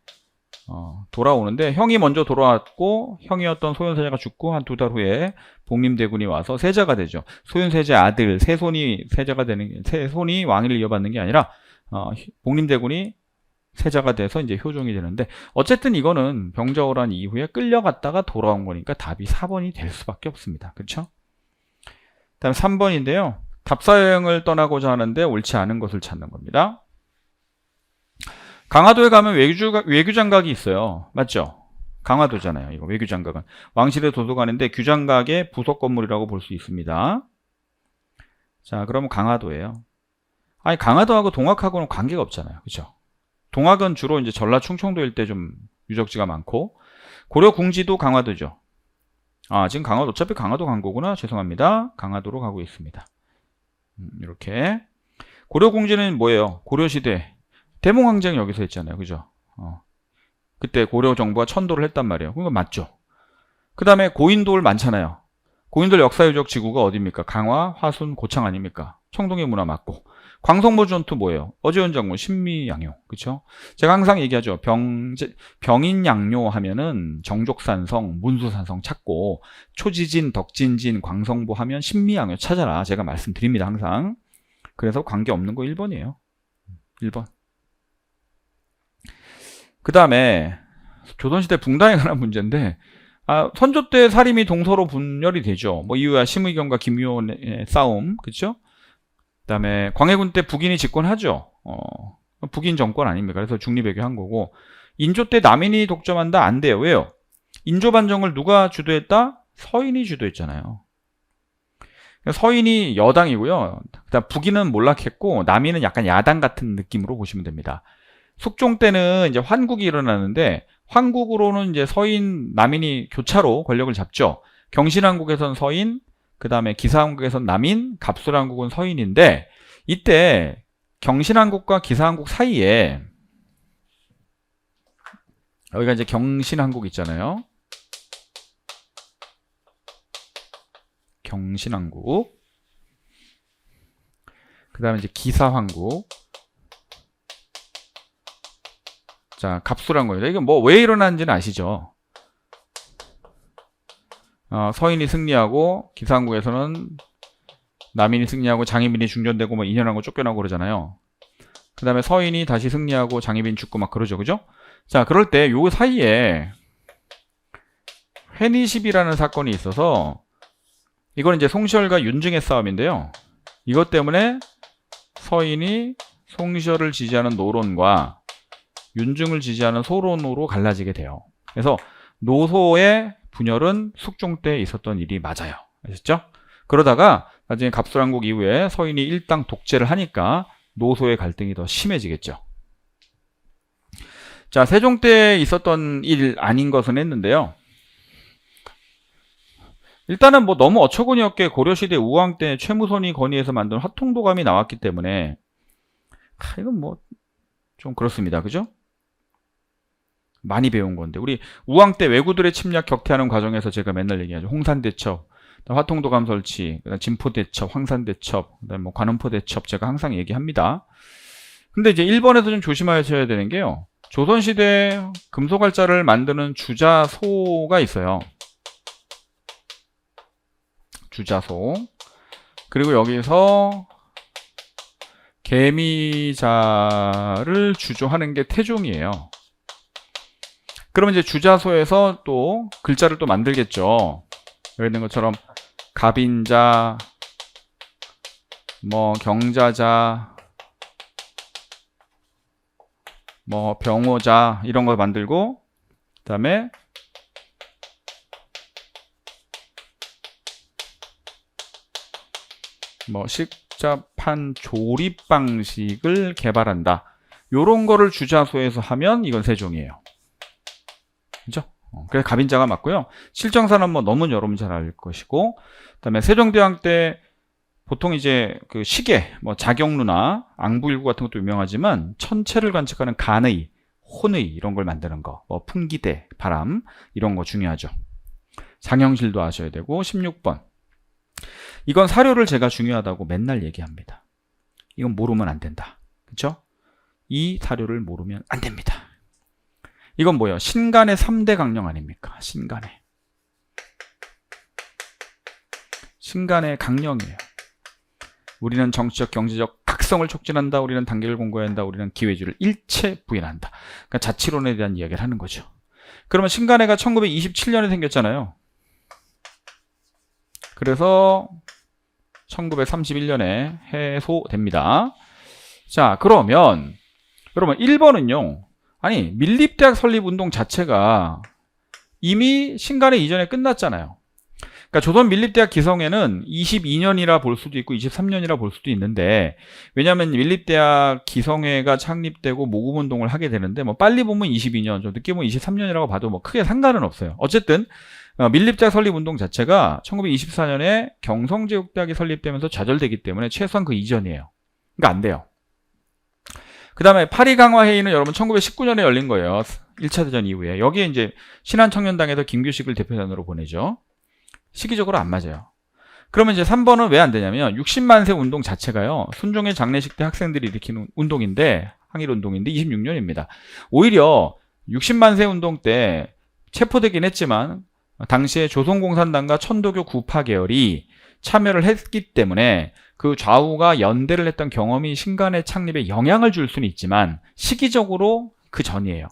돌아오는데 형이 먼저 돌아왔고 형이었던 소현세자가 죽고 한 2달 후에 복림대군이 와서 세자가 되죠. 소현세자 아들 세손이 세자가 되는 게 세손이 왕위를 이어받는 게 아니라 복림대군이 세자가 돼서 이제 효종이 되는데 어쨌든 이거는 병자호란 이후에 끌려갔다가 돌아온 거니까 답이 4번이 될 수밖에 없습니다. 그렇죠? 다음 3번인데요. 답사여행을 떠나고자 하는데 옳지 않은 것을 찾는 겁니다. 강화도에 가면 외교장각이 있어요. 맞죠? 강화도잖아요. 이거 외교장각은. 왕실의 도서관인데 규장각의 부속 건물이라고 볼 수 있습니다. 자, 그러면 강화도예요. 아니, 강화도하고 동학하고는 관계가 없잖아요. 그렇죠? 동학은 주로 이제 전라 충청도 일대 좀 유적지가 많고 고려 궁지도 강화도죠. 지금 강화도 어차피 강화도 간 거구나. 죄송합니다. 강화도로 가고 있습니다. 이렇게 고려 궁지는 뭐예요? 고려시대 대몽항쟁 여기서 했잖아요. 그죠? 그때 고려 정부가 천도를 했단 말이에요. 그거 맞죠? 그 다음에 고인돌 많잖아요. 고인돌 역사유적 지구가 어디입니까? 강화, 화순, 고창 아닙니까? 청동의 문화 맞고. 광성모 전투 뭐예요? 어제원 장군, 신미양요. 그쵸? 제가 항상 얘기하죠. 병인양요 하면은 정족산성, 문수산성 찾고 초지진, 덕진진, 광성보 하면 신미양요 찾아라. 제가 말씀드립니다. 항상. 그래서 관계없는 거 1번이에요. 1번. 그 다음에 조선시대 붕당에 관한 문제인데 선조 때 사림이 동서로 분열이 되죠. 뭐 이유야 심의경과 김유원의 싸움, 그렇죠? 그다음에 광해군 때 북인이 집권하죠. 북인 정권 아닙니까? 그래서 중립외교한 거고 인조 때 남인이 독점한다 안 돼요. 왜요? 인조 반정을 누가 주도했다? 서인이 주도했잖아요. 서인이 여당이고요. 그다음 북인은 몰락했고 남인은 약간 야당 같은 느낌으로 보시면 됩니다. 숙종 때는 이제 환국이 일어나는데 환국으로는 이제 서인, 남인이 교차로 권력을 잡죠. 경신왕국에선 서인, 그 다음에 기사왕국에선 남인, 갑술왕국은 서인인데 이때 경신왕국과 기사왕국 사이에 여기가 이제 경신왕국 있잖아요. 경신왕국. 그 다음에 이제 기사왕국. 자, 갑술왕국이죠. 이게 뭐 왜 일어나는지는 아시죠? 서인이 승리하고 기사왕국에서는 남인이 승리하고 장희빈이 중전되고 뭐 인현하고 쫓겨나고 그러잖아요. 그 다음에 서인이 다시 승리하고 장희빈 죽고 막 그러죠. 그죠? 자, 그럴 때 요 사이에 회니십이라는 사건이 있어서 이건 이제 송시열과 윤증의 싸움인데요. 이것 때문에 서인이 송시열을 지지하는 노론과 윤증을 지지하는 소론으로 갈라지게 돼요. 그래서 노소의 분열은 숙종 때 있었던 일이 맞아요. 아셨죠? 그러다가 나중에 갑술왕국 이후에 서인이 일당 독재를 하니까 노소의 갈등이 더 심해지겠죠. 자, 세종 때 있었던 일 아닌 것은 했는데요. 일단은 뭐 너무 어처구니 없게 고려시대 우왕 때 최무선이 건의해서 만든 화통도감이 나왔기 때문에 이건 뭐 좀 그렇습니다. 그죠? 많이 배운 건데 우리 우왕 때 왜구들의 침략 격퇴하는 과정에서 제가 맨날 얘기하죠. 홍산대첩, 화통도감 설치, 진포대첩, 황산대첩, 그다음에 뭐 관음포대첩 제가 항상 얘기합니다. 근데 이제 1번에서 좀 조심하셔야 되는 게요. 조선시대 금소갈자를 만드는 주자소가 있어요. 주자소. 그리고 여기서 개미자를 주조하는 게 태종이에요. 그러면 이제 주자소에서 또 글자를 또 만들겠죠. 여기 있는 것처럼 갑인자, 뭐 경자자, 뭐 병호자 이런 거 만들고 그다음에 뭐 식자판 조립 방식을 개발한다. 요런 거를 주자소에서 하면 이건 세종이에요. 그죠? 그래서 갑인자가 맞고요. 실정사는 뭐 너무 여러분 잘 알 것이고, 그다음에 세종대왕 때 보통 이제 그 시계, 뭐 자경루나 앙부일구 같은 것도 유명하지만 천체를 관측하는 간의, 혼의 이런 걸 만드는 거, 뭐 풍기대, 바람 이런 거 중요하죠. 장형실도 아셔야 되고 16번. 이건 사료를 제가 중요하다고 맨날 얘기합니다. 이건 모르면 안 된다. 그렇죠? 이 사료를 모르면 안 됩니다. 이건 뭐예요? 신간의 3대 강령 아닙니까? 신간의 강령이에요. 우리는 정치적, 경제적 각성을 촉진한다. 우리는 단계를 공고해야 한다. 우리는 기회주의를 일체 부인한다. 그러니까 자치론에 대한 이야기를 하는 거죠. 그러면 신간회가 1927년에 생겼잖아요. 그래서 1931년에 해소됩니다. 자, 그러면 여러분 1번은요. 아니, 밀립대학 설립운동 자체가 이미 신간회 이전에 끝났잖아요. 그러니까 조선 밀립대학 기성회는 22년이라 볼 수도 있고 23년이라 볼 수도 있는데, 왜냐하면 밀립대학 기성회가 창립되고 모금운동을 하게 되는데 뭐 빨리 보면 22년, 좀 늦게 보면 23년이라고 봐도 뭐 크게 상관은 없어요. 어쨌든 밀립대학 설립운동 자체가 1924년에 경성제국대학이 설립되면서 좌절되기 때문에 최소한 그 이전이에요. 그러니까 안 돼요. 그 다음에 파리강화회의는 여러분 1919년에 열린 거예요. 1차 대전 이후에. 여기에 이제 신한청년당에서 김규식을 대표단으로 보내죠. 시기적으로 안 맞아요. 그러면 이제 3번은 왜 안 되냐면 60만세 운동 자체가요. 순종의 장례식 때 학생들이 일으키는 운동인데, 항일운동인데 26년입니다. 오히려 60만세 운동 때 체포되긴 했지만 당시에 조선공산당과 천도교 구파 계열이 참여를 했기 때문에 그 좌우가 연대를 했던 경험이 신간회 창립에 영향을 줄 수는 있지만 시기적으로 그 전이에요.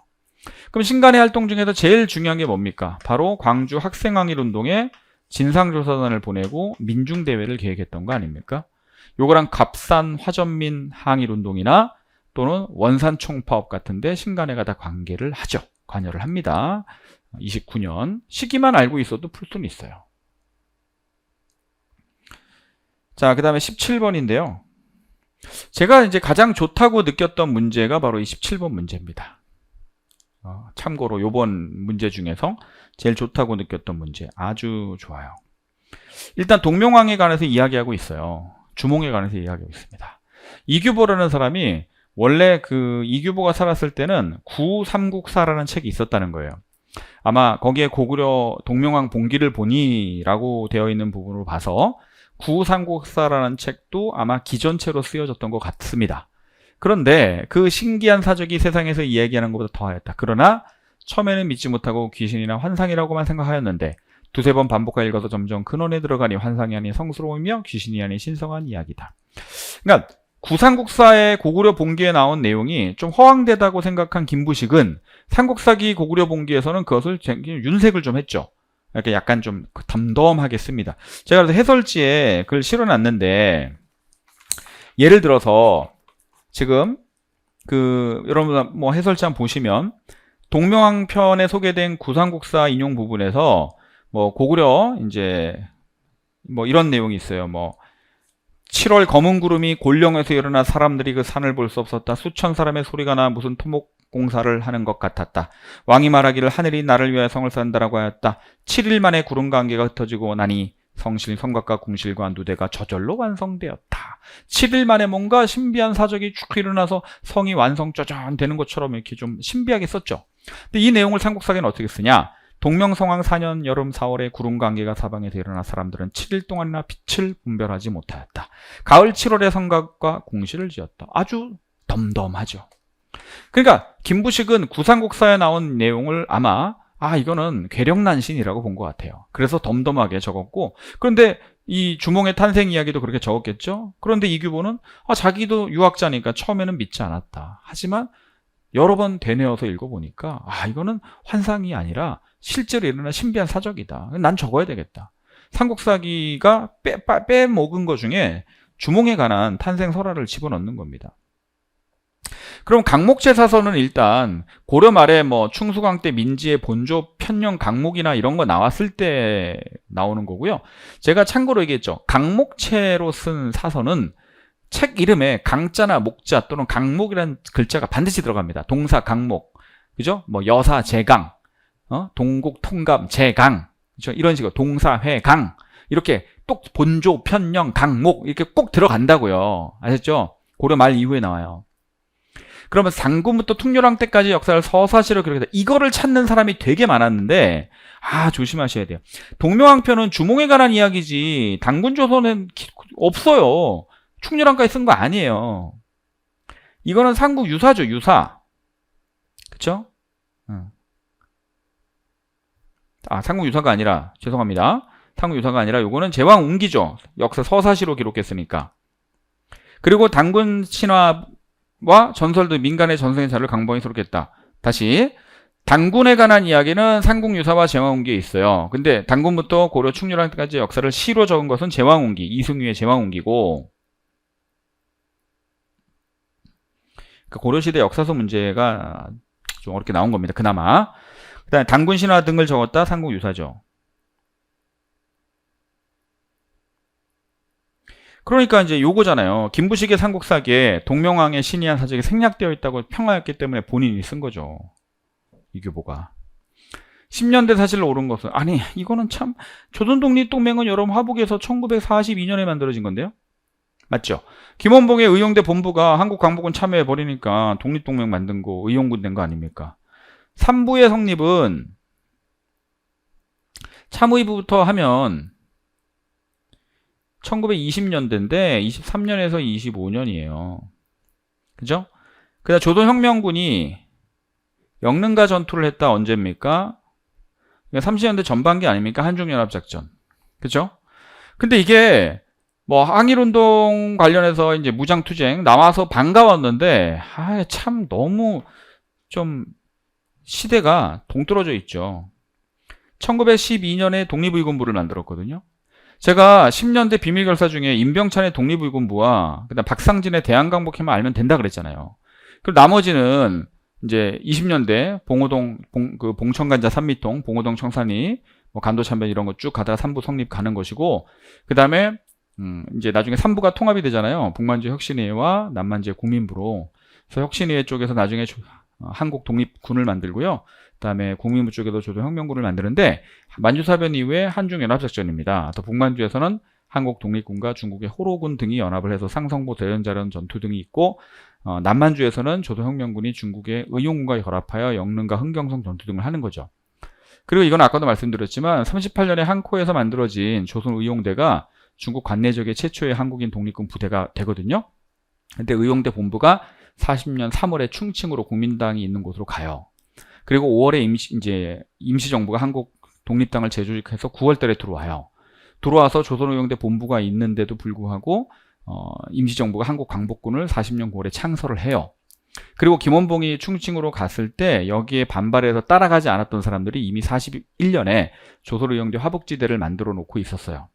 그럼 신간회 활동 중에서 제일 중요한 게 뭡니까? 바로 광주 학생항일운동에 진상조사단을 보내고 민중대회를 계획했던 거 아닙니까? 요거랑 갑산 화전민 항일운동이나 또는 원산 총파업 같은데 신간회가 다 관여를 합니다. 29년. 시기만 알고 있어도 풀 수는 있어요. 자, 그 다음에 17번인데요. 제가 이제 가장 좋다고 느꼈던 문제가 바로 이 17번 문제입니다. 참고로 요번 문제 중에서 제일 좋다고 느꼈던 문제, 아주 좋아요. 일단 동명왕에 관해서 이야기하고 있어요. 주몽에 관해서 이야기하고 있습니다. 이규보라는 사람이 원래 그 이규보가 살았을 때는 구삼국사라는 책이 있었다는 거예요. 아마 거기에 고구려 동명왕 봉기를 보니라고 되어 있는 부분으로 봐서 구삼국사라는 책도 아마 기존체로 쓰여졌던 것 같습니다. 그런데 그 신기한 사적이 세상에서 이야기하는 것보다 더하였다. 그러나 처음에는 믿지 못하고 귀신이나 환상이라고만 생각하였는데 두세 번 반복하여 읽어서 점점 근원에 들어가니 환상이 아닌 성스러우며 귀신이 아닌 신성한 이야기다. 그러니까 구삼국사의 고구려 봉기에 나온 내용이 좀 허황되다고 생각한 김부식은 삼국사기 고구려 봉기에서는 그것을 윤색을 좀 했죠. 이렇게 약간 좀 덤덤하게 씁니다. 제가 그래서 해설지에 그걸 실어놨는데, 예를 들어서 지금 여러분 뭐 해설지 한번 보시면 동명왕편에 소개된 구삼국사 인용 부분에서 뭐 고구려 이제 뭐 이런 내용이 있어요. 뭐 7월 검은 구름이 골령에서 일어나 사람들이 그 산을 볼 수 없었다. 수천 사람의 소리가 나 무슨 토목 공사를 하는 것 같았다. 왕이 말하기를 하늘이 나를 위하여 성을 쌓는다라고 하였다. 7일 만에 구름 관계가 흩어지고 나니 성곽과 궁실과 누대가 저절로 완성되었다. 7일 만에 뭔가 신비한 사적이 쭉 일어나서 성이 완성 짜잔 되는 것처럼 이렇게 좀 신비하게 썼죠. 근데 이 내용을 삼국사기는 어떻게 쓰냐? 동명성왕 4년 여름 4월에 구름 관계가 사방에서 일어나 사람들은 7일 동안이나 빛을 분별하지 못하였다. 가을 7월에 성곽과 궁실을 지었다. 아주 덤덤하죠. 그러니까 김부식은 구삼국사에 나온 내용을 아마 이거는 괴력난신이라고 본 것 같아요. 그래서 덤덤하게 적었고, 그런데 이 주몽의 탄생 이야기도 그렇게 적었겠죠. 그런데 이규보는 자기도 유학자니까 처음에는 믿지 않았다. 하지만 여러 번 되뇌어서 읽어보니까 이거는 환상이 아니라 실제로 일어난 신비한 사적이다. 난 적어야 되겠다. 삼국사기가 빼먹은 것 중에 주몽에 관한 탄생 설화를 집어넣는 겁니다. 그럼 강목제 사서는 일단 고려 말에 뭐 충수강 때 민지의 본조 편령 강목이나 이런 거 나왔을 때 나오는 거고요. 제가 참고로 얘기했죠. 강목체로 쓴 사서는 책 이름에 강자나 목자 또는 강목이라는 글자가 반드시 들어갑니다. 동사 강목, 그죠? 뭐 여사 제강, 동국 통감 제강, 그죠? 이런 식으로 동사 회강 이렇게 또 본조 편령 강목 이렇게 꼭 들어간다고요. 아셨죠? 고려 말 이후에 나와요. 그러면 상구부터 퉁료랑 때까지 역사를 서사시로 기록했다. 이거를 찾는 사람이 되게 많았는데 조심하셔야 돼요. 동명왕편은 주몽에 관한 이야기지 당군조선은 없어요. 충렬왕까지 쓴 거 아니에요. 이거는 삼국 유사죠, 유사. 그쵸? 삼국유사가 아니라, 죄송합니다. 삼국유사가 아니라 요거는 제왕운기죠. 역사 서사시로 기록했으니까. 그리고 단군 신화와 전설 등 민간의 전승의 자를 강범이 수록했다. 다시 단군에 관한 이야기는 삼국유사와 제왕운기에 있어요. 근데 단군부터 고려 충렬왕까지 역사를 시로 적은 것은 제왕운기, 이승유의 제왕운기고, 그러니까 고려시대 역사서 문제가 좀 어렵게 나온 겁니다. 그나마. 그다음에 단군 신화 등을 적었다. 삼국유사죠. 그러니까 이제 요거잖아요. 김부식의 삼국사기에 동명왕의 신이한 사적이 생략되어 있다고 평하였기 때문에 본인이 쓴 거죠. 이규보가. 10년대 사실로 옳은 것은, 아니 이거는 참, 조선독립동맹은 여러분 화북에서 1942년에 만들어진 건데요. 맞죠? 김원봉의 의용대 본부가 한국광복군 참여해버리니까 독립동맹 만든 거, 의용군 된 거 아닙니까? 삼부의 성립은 참의부부터 하면 1920년대인데 23년에서 25년이에요. 그죠? 그다음 조선혁명군이 영릉가 전투를 했다. 언제입니까? 30년대 전반기 아닙니까? 한중연합작전. 그죠? 근데 이게 뭐 항일운동 관련해서 이제 무장투쟁 나와서 반가웠는데, 참 너무 좀 시대가 동떨어져 있죠. 1912년에 독립의군부를 만들었거든요. 제가 10년대 비밀결사 중에 임병찬의 독립의군부와 그다음 박상진의 대한강복회만 알면 된다 그랬잖아요. 그리고 나머지는 이제 20년대 봉천간자 산미통, 봉오동 청산리, 뭐 간도참변 이런 거 쭉 가다가 3부 성립 가는 것이고, 그 다음에 이제 나중에 3부가 통합이 되잖아요. 북만주의 혁신위회와 남만주의 국민부로. 그래서 혁신위회 쪽에서 나중에 한국 독립군을 만들고요. 그 다음에 국민부 쪽에도 조선혁명군을 만드는데, 만주사변 이후에 한중연합작전입니다. 또 북만주에서는 한국 독립군과 중국의 호로군 등이 연합을 해서 상성보 대연자련 전투 등이 있고, 남만주에서는 조선혁명군이 중국의 의용군과 결합하여 영릉과 흥경성 전투 등을 하는 거죠. 그리고 이건 아까도 말씀드렸지만 38년에 한코에서 만들어진 조선의용대가 중국 관내적의 최초의 한국인 독립군 부대가 되거든요. 근데 의용대 본부가 40년 3월에 충칭으로 국민당이 있는 곳으로 가요. 그리고 5월에 임시정부가 한국 독립당을 재조직해서 9월달에 들어와요. 들어와서 조선의용대 본부가 있는데도 불구하고 임시정부가 한국 광복군을 40년 9월에 창설을 해요. 그리고 김원봉이 충칭으로 갔을 때 여기에 반발해서 따라가지 않았던 사람들이 이미 41년에 조선의용대 화북지대를 만들어 놓고 있었어요.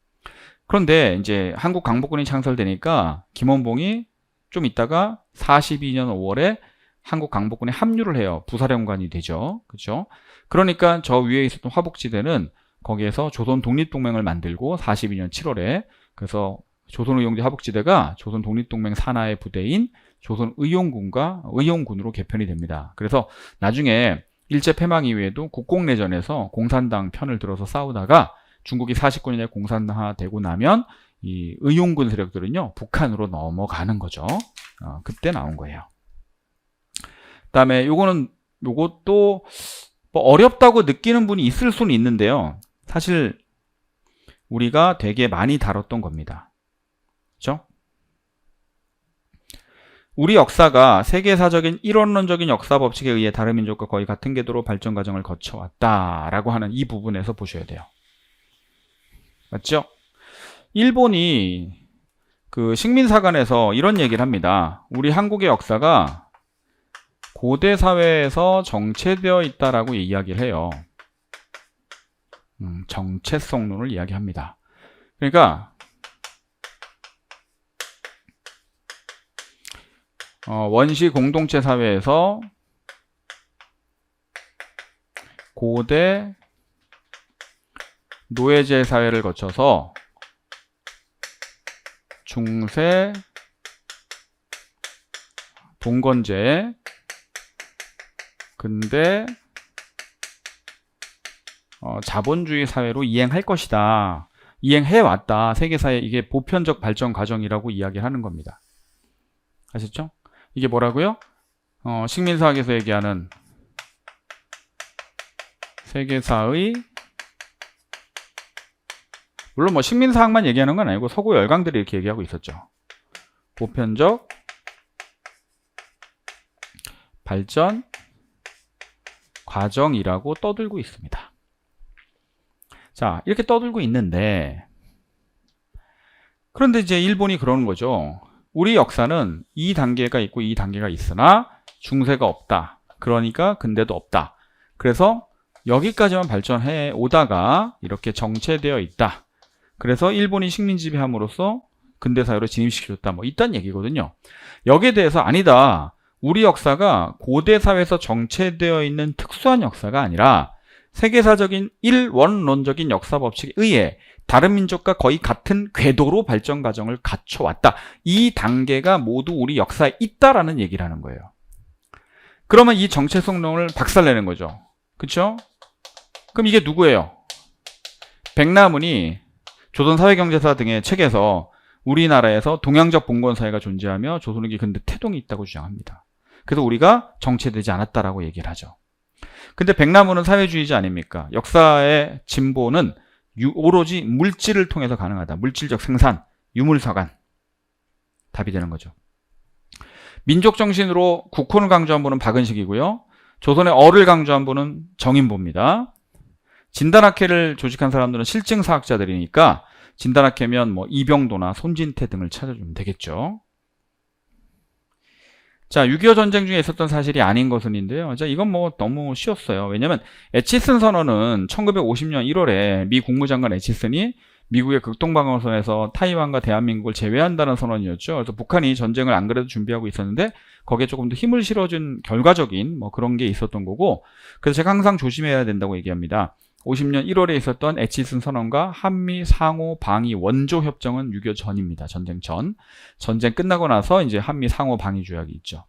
그런데 이제 한국 광복군이 창설되니까 김원봉이 좀 있다가 42년 5월에 한국 광복군에 합류를 해요. 부사령관이 되죠. 그렇죠? 그러니까 저 위에 있었던 화북지대는 거기에서 조선 독립동맹을 만들고 42년 7월에 그래서 조선의용대 화북지대가 조선 독립동맹 산하의 부대인 조선의용군으로 개편이 됩니다. 그래서 나중에 일제패망 이후에도 국공내전에서 공산당 편을 들어서 싸우다가 중국이 49년에 공산화되고 나면 이 의용군 세력들은요 북한으로 넘어가는 거죠. 그때 나온 거예요. 그다음에 요것도 뭐 어렵다고 느끼는 분이 있을 수는 있는데요. 사실 우리가 되게 많이 다뤘던 겁니다. 그렇죠? 우리 역사가 세계사적인 일원론적인 역사 법칙에 의해 다른 민족과 거의 같은 궤도로 발전 과정을 거쳐왔다라고 하는 이 부분에서 보셔야 돼요. 맞죠? 일본이 그 식민사관에서 이런 얘기를 합니다. 우리 한국의 역사가 고대 사회에서 정체되어 있다라고 이야기를 해요. 정체성론을 이야기합니다. 그러니까 원시 공동체 사회에서 고대 노예제 사회를 거쳐서 중세 봉건제 근대 자본주의 사회로 이행할 것이다. 이행해왔다. 세계사의 이게 보편적 발전 과정이라고 이야기하는 겁니다. 아셨죠? 이게 뭐라고요? 식민사학에서 얘기하는 세계사의 물론 뭐 식민사학만 얘기하는 건 아니고 서구 열강들이 이렇게 얘기하고 있었죠. 보편적 발전 과정이라고 떠들고 있습니다. 자, 이렇게 떠들고 있는데, 그런데 이제 일본이 그러는 거죠. 우리 역사는 이 단계가 있고 이 단계가 있으나 중세가 없다. 그러니까 근대도 없다. 그래서 여기까지만 발전해 오다가 이렇게 정체되어 있다. 그래서 일본이 식민 지배함으로써 근대 사회로 진입시켜줬다. 뭐 이딴 얘기거든요. 여기에 대해서 아니다. 우리 역사가 고대 사회에서 정체되어 있는 특수한 역사가 아니라 세계사적인 일원론적인 역사 법칙에 의해 다른 민족과 거의 같은 궤도로 발전 과정을 갖춰왔다. 이 단계가 모두 우리 역사에 있다라는 얘기를 하는 거예요. 그러면 이 정체성론을 박살내는 거죠. 그렇죠? 그럼 이게 누구예요? 백나문이 조선사회경제사 등의 책에서 우리나라에서 동양적 봉건사회가 존재하며 조선후기 근대 태동이 있다고 주장합니다. 그래서 우리가 정체되지 않았다라고 얘기를 하죠. 근데 백나문은 사회주의자 아닙니까? 역사의 진보는 오로지 물질을 통해서 가능하다. 물질적 생산, 유물사관. 답이 되는 거죠. 민족 정신으로 국혼을 강조한 분은 박은식이고요. 조선의 어를 강조한 분은 정인보입니다. 진단학회를 조직한 사람들은 실증사학자들이니까 진단학회면 뭐 이병도나 손진태 등을 찾아주면 되겠죠. 자, 6.25 전쟁 중에 있었던 사실이 아닌 것은인데요. 자, 이건 뭐 너무 쉬웠어요. 왜냐면 에치슨 선언은 1950년 1월에 미 국무장관 에치슨이 미국의 극동방어선에서 타이완과 대한민국을 제외한다는 선언이었죠. 그래서 북한이 전쟁을 안 그래도 준비하고 있었는데 거기에 조금 더 힘을 실어준 결과적인 뭐 그런 게 있었던 거고, 그래서 제가 항상 조심해야 된다고 얘기합니다. 50년 1월에 있었던 에치슨 선언과 한미 상호 방위 원조 협정은 6.25 전입니다. 전쟁 전. 전쟁 끝나고 나서 이제 한미 상호 방위 조약이 있죠.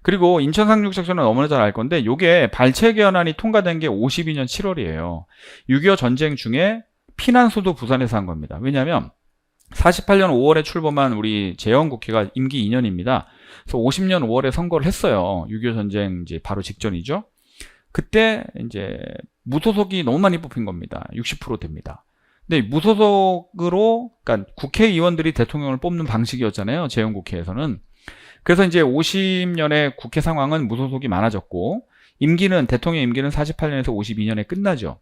그리고 인천 상륙작전은 너무나 잘 알 건데 요게 발췌 개헌안이 통과된 게 52년 7월이에요. 6.25 전쟁 중에 피난수도 부산에서 한 겁니다. 왜냐하면 48년 5월에 출범한 우리 재헌 국회가 임기 2년입니다. 그래서 50년 5월에 선거를 했어요. 6.25 전쟁 이제 바로 직전이죠. 그때 이제 무소속이 너무 많이 뽑힌 겁니다. 60% 됩니다. 근데 무소속으로, 그러니까 국회의원들이 대통령을 뽑는 방식이었잖아요. 재헌국회에서는. 그래서 이제 50년의 국회 상황은 무소속이 많아졌고, 대통령 임기는 48년에서 52년에 끝나죠.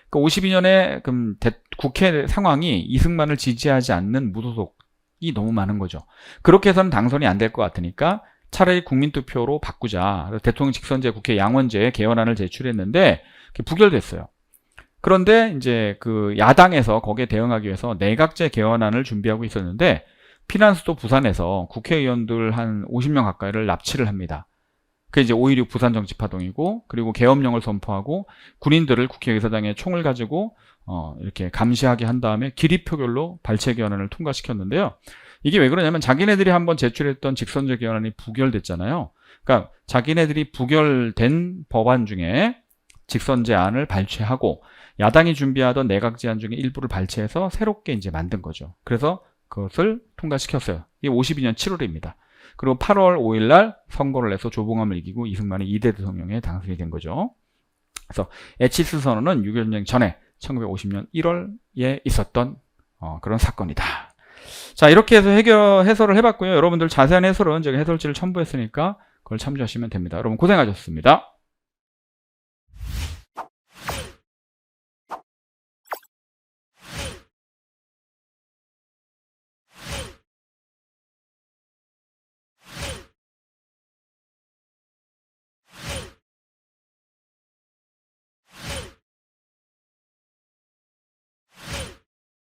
그러니까 52년에 그럼 국회 상황이 이승만을 지지하지 않는 무소속이 너무 많은 거죠. 그렇게 해서는 당선이 안 될 것 같으니까 차라리 국민투표로 바꾸자. 대통령 직선제 국회 양원제 개헌안을 제출했는데 부결됐어요. 그런데 이제 그 야당에서 거기에 대응하기 위해서 내각제 개헌안을 준비하고 있었는데 피난수도 부산에서 국회의원들 한 50명 가까이를 납치를 합니다. 그게 이제 5.16 부산정치파동이고, 그리고 계엄령을 선포하고 군인들을 국회의사당에 총을 가지고 이렇게 감시하게 한 다음에 기립표결로 발췌 개헌안을 통과시켰는데요. 이게 왜 그러냐면 자기네들이 한번 제출했던 직선제 개헌안이 부결됐잖아요. 그러니까 자기네들이 부결된 법안 중에 직선제안을 발췌하고 야당이 준비하던 내각제안 중에 일부를 발췌해서 새롭게 이제 만든 거죠. 그래서 그것을 통과시켰어요. 이게 52년 7월입니다. 그리고 8월 5일 날 선거를 해서 조봉암을 이기고 이승만이 2대 대통령에 당선이 된 거죠. 그래서 에치슨 선언은 6.25 전쟁 전에 1950년 1월에 있었던 그런 사건이다. 자, 이렇게 해서 해설을 해봤고요. 여러분들 자세한 해설은 제가 해설지를 첨부했으니까 그걸 참조하시면 됩니다. 여러분 고생하셨습니다.